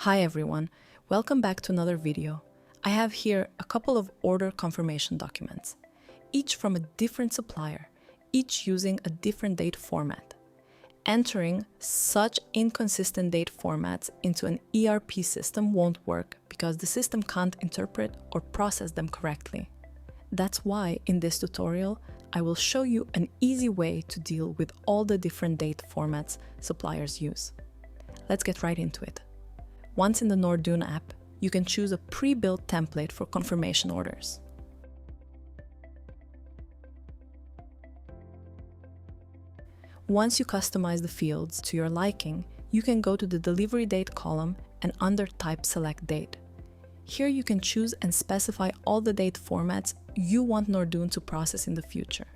Hi everyone, welcome back to another video. I have here a couple of order confirmation documents, each from a different supplier, each using a different date format. Entering such inconsistent date formats into an ERP system won't work because the system can't interpret or process them correctly. That's why in this tutorial, I will show you an easy way to deal with all the different date formats suppliers use. Let's get right into it. Once in the Nordoon app, you can choose a pre-built template for confirmation orders. Once you customize the fields to your liking, you can go to the delivery date column and under type select date. Here you can choose and specify all the date formats you want Nordoon to process in the future.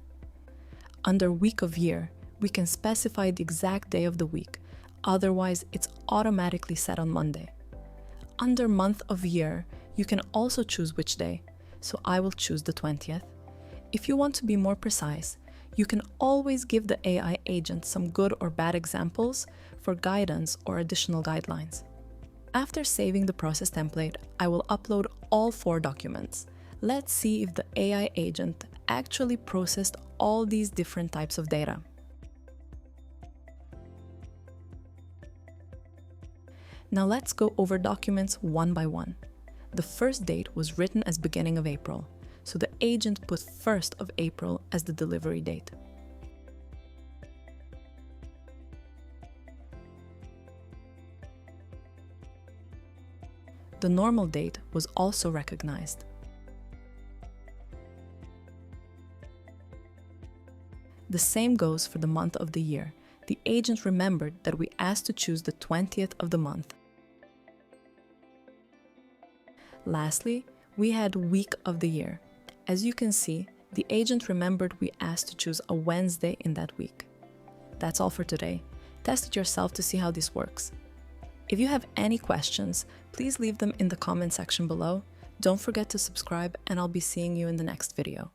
Under week of year, we can specify the exact day of the week, otherwise it's automatically set on Monday. Under month of year, you can also choose which day, so I will choose the 20th. If you want to be more precise, you can always give the AI agent some good or bad examples for guidance or additional guidelines. After saving the process template, I will upload all 4 documents. Let's see if the AI agent actually processed all these different types of data. Now let's go over documents one by one. The first date was written as beginning of April, so the agent put 1st of April as the delivery date. The normal date was also recognized. The same goes for the month of the year. The agent remembered that we asked to choose the 20th of the month. Lastly, we had week of the year. As you can see, the agent remembered we asked to choose a Wednesday in that week. That's all for today. Test it yourself to see how this works. If you have any questions, please leave them in the comment section below. Don't forget to subscribe, and I'll be seeing you in the next video.